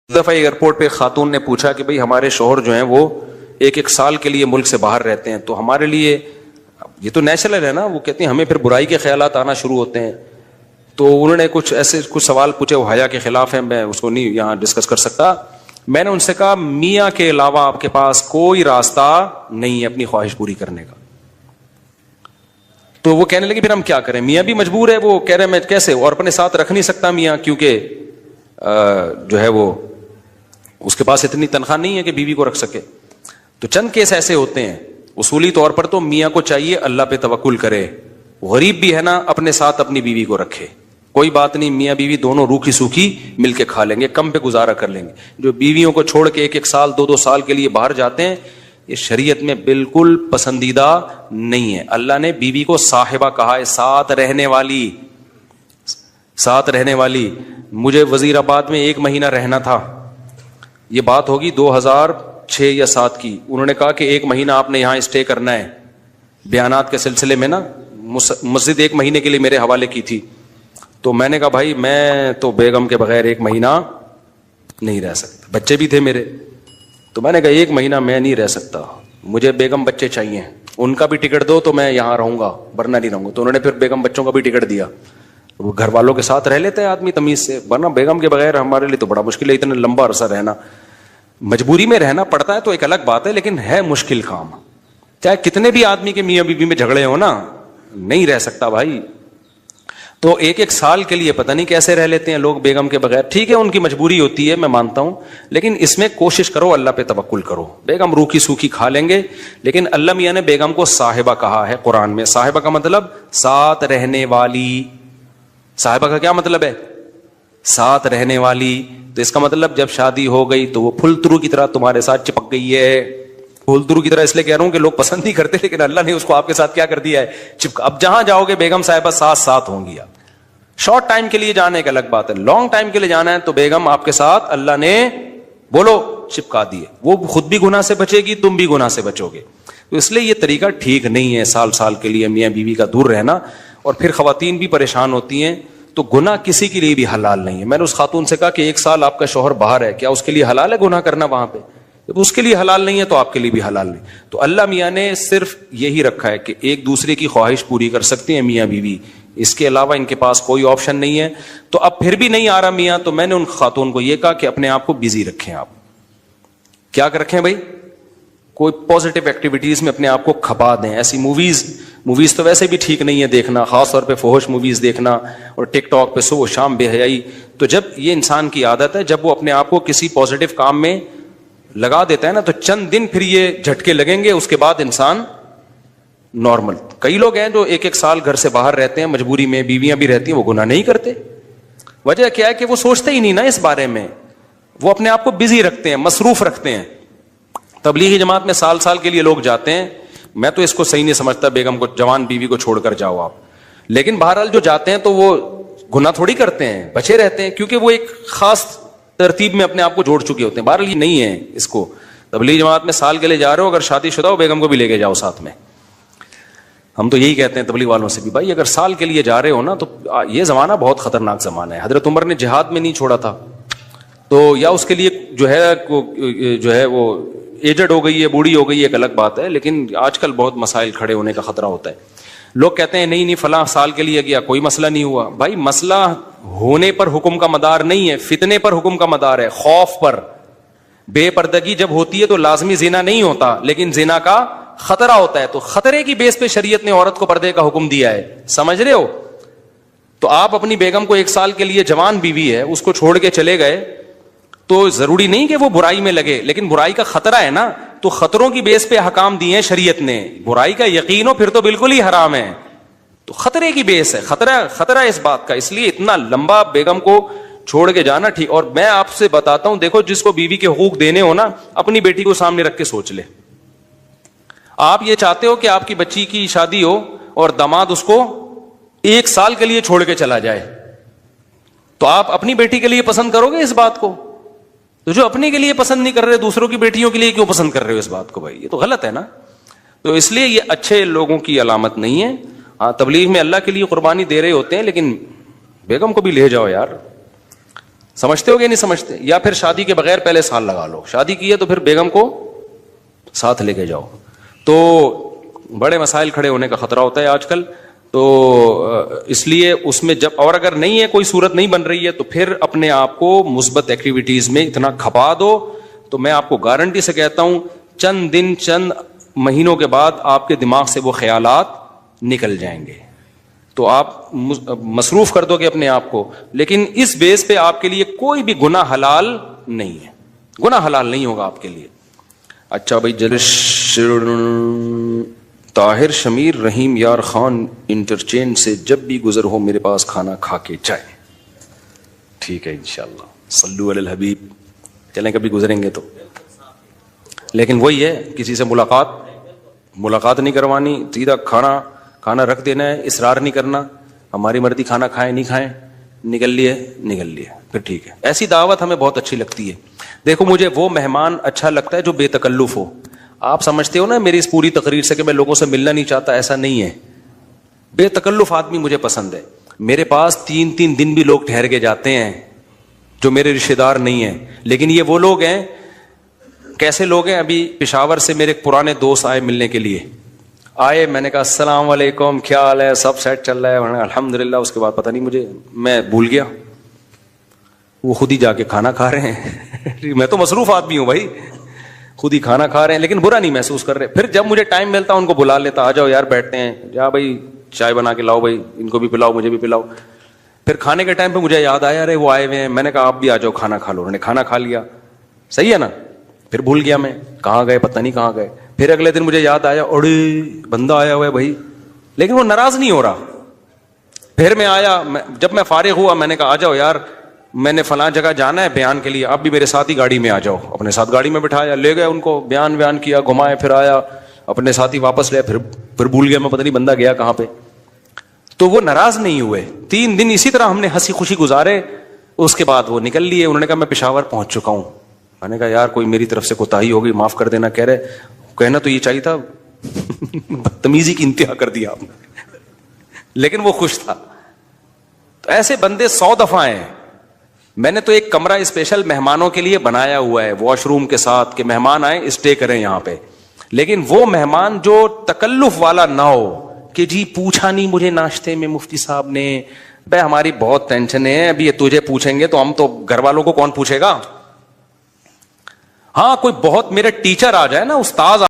دفعہ ایئرپورٹ پہ خاتون نے پوچھا کہ بھئی ہمارے شوہر جو ہیں وہ ایک سال کے لیے ملک سے باہر رہتے ہیں، تو ہمارے لیے یہ تو نیچرل ہے نا، وہ کہتے ہیں ہمیں پھر برائی کے خیالات آنا شروع ہوتے ہیں. تو انہوں نے کچھ سوال پوچھے، وہ حیا کے خلاف ہیں، میں اس کو نہیں یہاں ڈسکس کر سکتا. میں نے ان سے کہا میاں کے علاوہ آپ کے پاس کوئی راستہ نہیں ہے اپنی خواہش پوری کرنے کا. تو وہ کہنے لگے پھر ہم کیا کریں، میاں بھی مجبور ہے. وہ کہہ رہے میں کیسے، اور اپنے ساتھ رکھ نہیں سکتا میاں، کیونکہ جو ہے وہ اس کے پاس اتنی تنخواہ نہیں ہے کہ بیوی کو رکھ سکے. تو چند کیس ایسے ہوتے ہیں. اصولی طور پر تو میاں کو چاہیے اللہ پہ توکل کرے، غریب بھی ہے نا اپنے ساتھ اپنی بیوی کو رکھے. کوئی بات نہیں، میاں بیوی دونوں روکھی سوکھی مل کے کھا لیں گے، کم پہ گزارا کر لیں گے. جو بیویوں کو چھوڑ کے ایک سال دو سال کے لیے باہر جاتے ہیں، یہ شریعت میں بالکل پسندیدہ نہیں ہے. اللہ نے بیوی کو صاحبہ کہا ہے، ساتھ رہنے والی. مجھے وزیر آباد میں 1 مہینہ رہنا تھا، یہ بات ہوگی 2006 یا 2007 کی. انہوں نے کہا کہ 1 مہینہ آپ نے یہاں اسٹے کرنا ہے. بیانات کے سلسلے میں نا مسجد 1 مہینے کے لیے میرے حوالے کی تھی. تو میں نے کہا بھائی میں تو بیگم کے بغیر 1 مہینہ نہیں رہ سکتا، بچے بھی تھے میرے. تو میں نے کہا 1 مہینہ میں نہیں رہ سکتا، مجھے بیگم بچے چاہیے، ان کا بھی ٹکٹ دو تو میں یہاں رہوں گا ورنہ نہیں رہوں گا. تو انہوں نے پھر بیگم بچوں کا بھی ٹکٹ دیا. وہ گھر والوں کے ساتھ رہ لیتے ہیں آدمی تمیز سے، ورنہ بیگم کے بغیر ہمارے لیے تو بڑا مشکل ہے اتنا لمبا عرصہ رہنا. مجبوری میں رہنا پڑتا ہے تو ایک الگ بات ہے، لیکن ہے مشکل کام. چاہے کتنے بھی آدمی کے میاں بیوی میں جھگڑے ہو نا، نہیں رہ سکتا بھائی. تو 1 سال کے لیے پتہ نہیں کیسے رہ لیتے ہیں لوگ بیگم کے بغیر. ٹھیک ہے ان کی مجبوری ہوتی ہے، میں مانتا ہوں، لیکن اس میں کوشش کرو اللہ پہ توکل کرو. بیگم روکھی سوکھی کھا لیں گے، لیکن اللہ میاں نے بیگم کو صاحبہ کہا ہے قرآن میں. صاحبہ کا مطلب ساتھ رہنے والی. صاحبہ کا کیا مطلب ہے؟ ساتھ رہنے والی. تو اس کا مطلب جب شادی ہو گئی تو وہ پھول ترو کی طرح تمہارے ساتھ چپک گئی ہے. پھول ترو کی طرح اس لیے کہہ رہا ہوں کہ لوگ پسند نہیں کرتے، لیکن اللہ نے اس کو آپ کے ساتھ کیا کر دیا ہے، چپکا. اب جہاں جاؤ گے بیگم صاحبہ ساتھ ہوں گی. آپ شارٹ ٹائم کے لیے جانے کا الگ بات ہے، لانگ ٹائم کے لیے جانا ہے تو بیگم آپ کے ساتھ اللہ نے بولو چپکا دیے. وہ خود بھی گناہ سے بچے گی، تم بھی گناہ سے بچو گے. تو اس لیے یہ طریقہ ٹھیک نہیں ہے سال کے لیے میاں بیوی کا دور رہنا. اور پھر خواتین بھی پریشان ہوتی ہیں. تو گناہ کسی کے لیے بھی حلال نہیں ہے. میں نے اس خاتون سے کہا کہ 1 سال آپ کا شوہر باہر ہے، کیا اس کے لیے حلال ہے گناہ کرنا وہاں پہ؟ جب اس کے لیے حلال نہیں ہے تو آپ کے لیے بھی حلال نہیں. تو اللہ میاں نے صرف یہی رکھا ہے کہ ایک دوسرے کی خواہش پوری کر سکتے ہیں میاں بیوی، اس کے علاوہ ان کے پاس کوئی آپشن نہیں ہے. تو اب پھر بھی نہیں آ رہا میاں، تو میں نے ان خاتون کو یہ کہا کہ اپنے آپ کو بزی رکھیں. آپ کیا رکھیں بھائی؟ کوئی پازیٹیو ایکٹیویٹیز میں اپنے آپ کو کھپا دیں. ایسی موویز تو ویسے بھی ٹھیک نہیں ہے دیکھنا، خاص طور پہ فحش موویز دیکھنا اور ٹک ٹاک پہ صبح و شام بے حیائی. تو جب یہ انسان کی عادت ہے، جب وہ اپنے آپ کو کسی پازیٹیو کام میں لگا دیتا ہے نا، تو چند دن پھر یہ جھٹکے لگیں گے، اس کے بعد انسان نارمل. کئی لوگ ہیں جو 1 سال گھر سے باہر رہتے ہیں، مجبوری میں بیویاں بھی رہتی ہیں، وہ گناہ نہیں کرتے. وجہ کیا ہے کہ وہ سوچتے ہی نہیں نا اس بارے میں، وہ اپنے آپ کو بزی رکھتے ہیں، مصروف رکھتے ہیں. تبلیغی جماعت میں سال کے لیے لوگ جاتے ہیں. میں تو اس کو صحیح نہیں سمجھتا، بیگم کو، جوان بیوی کو چھوڑ کر جاؤ آپ. لیکن بہرحال جو جاتے ہیں تو وہ گناہ تھوڑی کرتے ہیں، بچے رہتے ہیں، کیونکہ وہ ایک خاص ترتیب میں اپنے آپ کو جوڑ چکے ہوتے ہیں. بہرحال یہ نہیں ہے اس کو. تبلیغی جماعت میں سال کے لیے جا رہے ہو، اگر شادی شدہ ہو بیگم کو بھی لے کے جاؤ ساتھ میں. ہم تو یہی کہتے ہیں تبلیغ والوں سے بھی، بھائی اگر سال کے لیے جا رہے ہو نا، تو یہ زمانہ بہت خطرناک زمانہ ہے. حضرت عمر نے جہاد میں نہیں چھوڑا تھا، تو یا اس کے لیے جو ہے وہ ایجڈ ہو گئی ہے، بوڑھی ہو گئی ہے، ایک الگ بات ہے. لیکن آج کل بہت مسائل کھڑے ہونے کا خطرہ ہوتا ہے. لوگ کہتے ہیں نہیں فلاں سال کے لیے گیا کوئی مسئلہ نہیں ہوا. بھائی مسئلہ ہونے پر حکم کا مدار نہیں ہے، فتنے پر حکم کا مدار ہے، خوف پر. بے پردگی جب ہوتی ہے تو لازمی زنا نہیں ہوتا، لیکن زنا کا خطرہ ہوتا ہے. تو خطرے کی بیس پہ شریعت نے عورت کو پردے کا حکم دیا ہے. سمجھ رہے ہو؟ تو آپ اپنی بیگم کو 1 سال کے لیے، جوان بیوی ہے، اس کو چھوڑ کے چلے گئے تو ضروری نہیں کہ وہ برائی میں لگے، لیکن برائی کا خطرہ ہے نا. تو خطروں کی بیس پہ احکام دیے ہیں شریعت نے. برائی کا یقین ہو پھر تو بالکل ہی حرام ہے. تو خطرے کی بیس ہے، خطرہ اس بات کا. اس لیے اتنا لمبا بیگم کو چھوڑ کے جانا ٹھیک. اور میں آپ سے بتاتا ہوں، دیکھو جس کو بیوی کے حقوق دینے ہو نا، اپنی بیٹی کو سامنے رکھ کے سوچ لے. آپ یہ چاہتے ہو کہ آپ کی بچی کی شادی ہو اور داماد اس کو 1 سال کے لیے چھوڑ کے چلا جائے، تو آپ اپنی بیٹی کے لیے پسند کرو گے اس بات کو؟ تو جو اپنے کے لیے پسند نہیں کر رہے، دوسروں کی بیٹیوں کے لیے کیوں پسند کر رہے ہو اس بات کو؟ بھائی یہ تو غلط ہے نا. تو اس لیے یہ اچھے لوگوں کی علامت نہیں ہے. ہاں تبلیغ میں اللہ کے لیے قربانی دے رہے ہوتے ہیں، لیکن بیگم کو بھی لے جاؤ یار. سمجھتے ہو گے نہیں سمجھتے؟ یا پھر شادی کے بغیر پہلے سال لگا لو, شادی کی ہے تو پھر بیگم کو ساتھ لے کے جاؤ. تو بڑے مسائل کھڑے ہونے کا خطرہ ہوتا ہے آج کل. تو اس لیے اس میں جب, اور اگر نہیں ہے کوئی صورت نہیں بن رہی ہے, تو پھر اپنے آپ کو مثبت ایکٹیویٹیز میں اتنا کھپا دو. تو میں آپ کو گارنٹی سے کہتا ہوں چند دن چند مہینوں کے بعد آپ کے دماغ سے وہ خیالات نکل جائیں گے. تو آپ مصروف کر دو گے اپنے آپ کو, لیکن اس بیس پہ آپ کے لیے کوئی بھی گناہ حلال نہیں ہے, گناہ حلال نہیں ہوگا آپ کے لیے. اچھا بھائی, طاہر شمیر رحیم یار خان انٹرچینج سے جب بھی گزر ہو میرے پاس کھانا کھا کے جائے. ٹھیک ہے انشاءاللہ, صلو علی الحبیب. چلیں کبھی گزریں گے تو. لیکن وہی ہے, کسی سے ملاقات نہیں کروانی, سیدھا کھانا رکھ دینا ہے, اصرار نہیں کرنا. ہماری مرضی, کھانا کھائیں نہیں کھائیں, نکل لیے پھر ٹھیک ہے. ایسی دعوت ہمیں بہت اچھی لگتی ہے. دیکھو مجھے وہ مہمان اچھا لگتا ہے جو بے تکلف ہو. آپ سمجھتے ہو نا میری اس پوری تقریر سے کہ میں لوگوں سے ملنا نہیں چاہتا, ایسا نہیں ہے. بے تکلف آدمی مجھے پسند ہے. میرے پاس 3 دن بھی لوگ ٹھہر کے جاتے ہیں جو میرے رشتے دار نہیں ہیں, لیکن یہ وہ لوگ ہیں. کیسے لوگ ہیں؟ ابھی پشاور سے میرے پرانے دوست آئے ملنے کے لیے. آئے, میں نے کہا السلام علیکم, کیا حال ہے, سب سیٹ چل رہا ہے, الحمدللہ. اس کے بعد پتہ نہیں میں بھول گیا, وہ خود ہی جا کے کھانا کھا رہے ہیں. میں تو مصروف آدمی ہوں بھائی, خود ہی کھانا کھا رہے ہیں, لیکن برا نہیں محسوس کر رہے. پھر جب مجھے ٹائم ملتا ان کو بلا لیتا, آ جاؤ یار بیٹھتے ہیں, جا بھائی چائے بنا کے لاؤ, بھائی ان کو بھی پلاؤ مجھے بھی پلاؤ. پھر کھانے کے ٹائم پہ مجھے یاد آیا, ارے وہ آئے ہوئے ہیں. میں نے کہا آپ بھی آ جاؤ کھانا کھا لو. انہوں نے کھانا کھا لیا, صحیح ہے نا. پھر بھول گیا میں, کہاں گئے پتہ نہیں کہاں گئے. پھر اگلے دن مجھے یاد آیا, اڑے بندہ آیا ہوا ہے بھائی, لیکن وہ ناراض نہیں ہو رہا. پھر میں آیا, جب میں فارغ ہوا میں نے کہا آ جاؤ یار, میں نے فلاں جگہ جانا ہے بیان کے لیے, آپ بھی میرے ساتھ ہی گاڑی میں آ جاؤ. اپنے ساتھ گاڑی میں بٹھایا, لے گئے ان کو, بیان کیا, گھمائے, پھر آیا اپنے ساتھ ہی واپس لے. پھر بھول گیا میں, پتہ نہیں بندہ گیا کہاں پہ. تو وہ ناراض نہیں ہوئے. 3 دن اسی طرح ہم نے ہنسی خوشی گزارے. اس کے بعد وہ نکل لیے. انہوں نے کہا میں پشاور پہنچ چکا ہوں. میں نے کہا یار کوئی میری طرف سے کوتاہی ہو گئی, معاف کر دینا. کہہ رہے کہنا تو یہ چاہیے تھا, بدتمیزی کی انتہا کر دیا آپ نے. لیکن وہ خوش تھا. تو ایسے بندے 100 دفعہ ہیں. میں نے تو ایک کمرہ اسپیشل مہمانوں کے لیے بنایا ہوا ہے, واش روم کے ساتھ, کہ مہمان آئیں اسٹے کریں یہاں پہ. لیکن وہ مہمان جو تکلف والا نہ ہو کہ جی پوچھا نہیں مجھے ناشتے میں مفتی صاحب نے, بھائی ہماری بہت ٹینشن ہے, ابھی یہ تجھے پوچھیں گے تو ہم تو گھر والوں کو کون پوچھے گا. ہاں کوئی بہت میرے ٹیچر آ جائے نا, استاد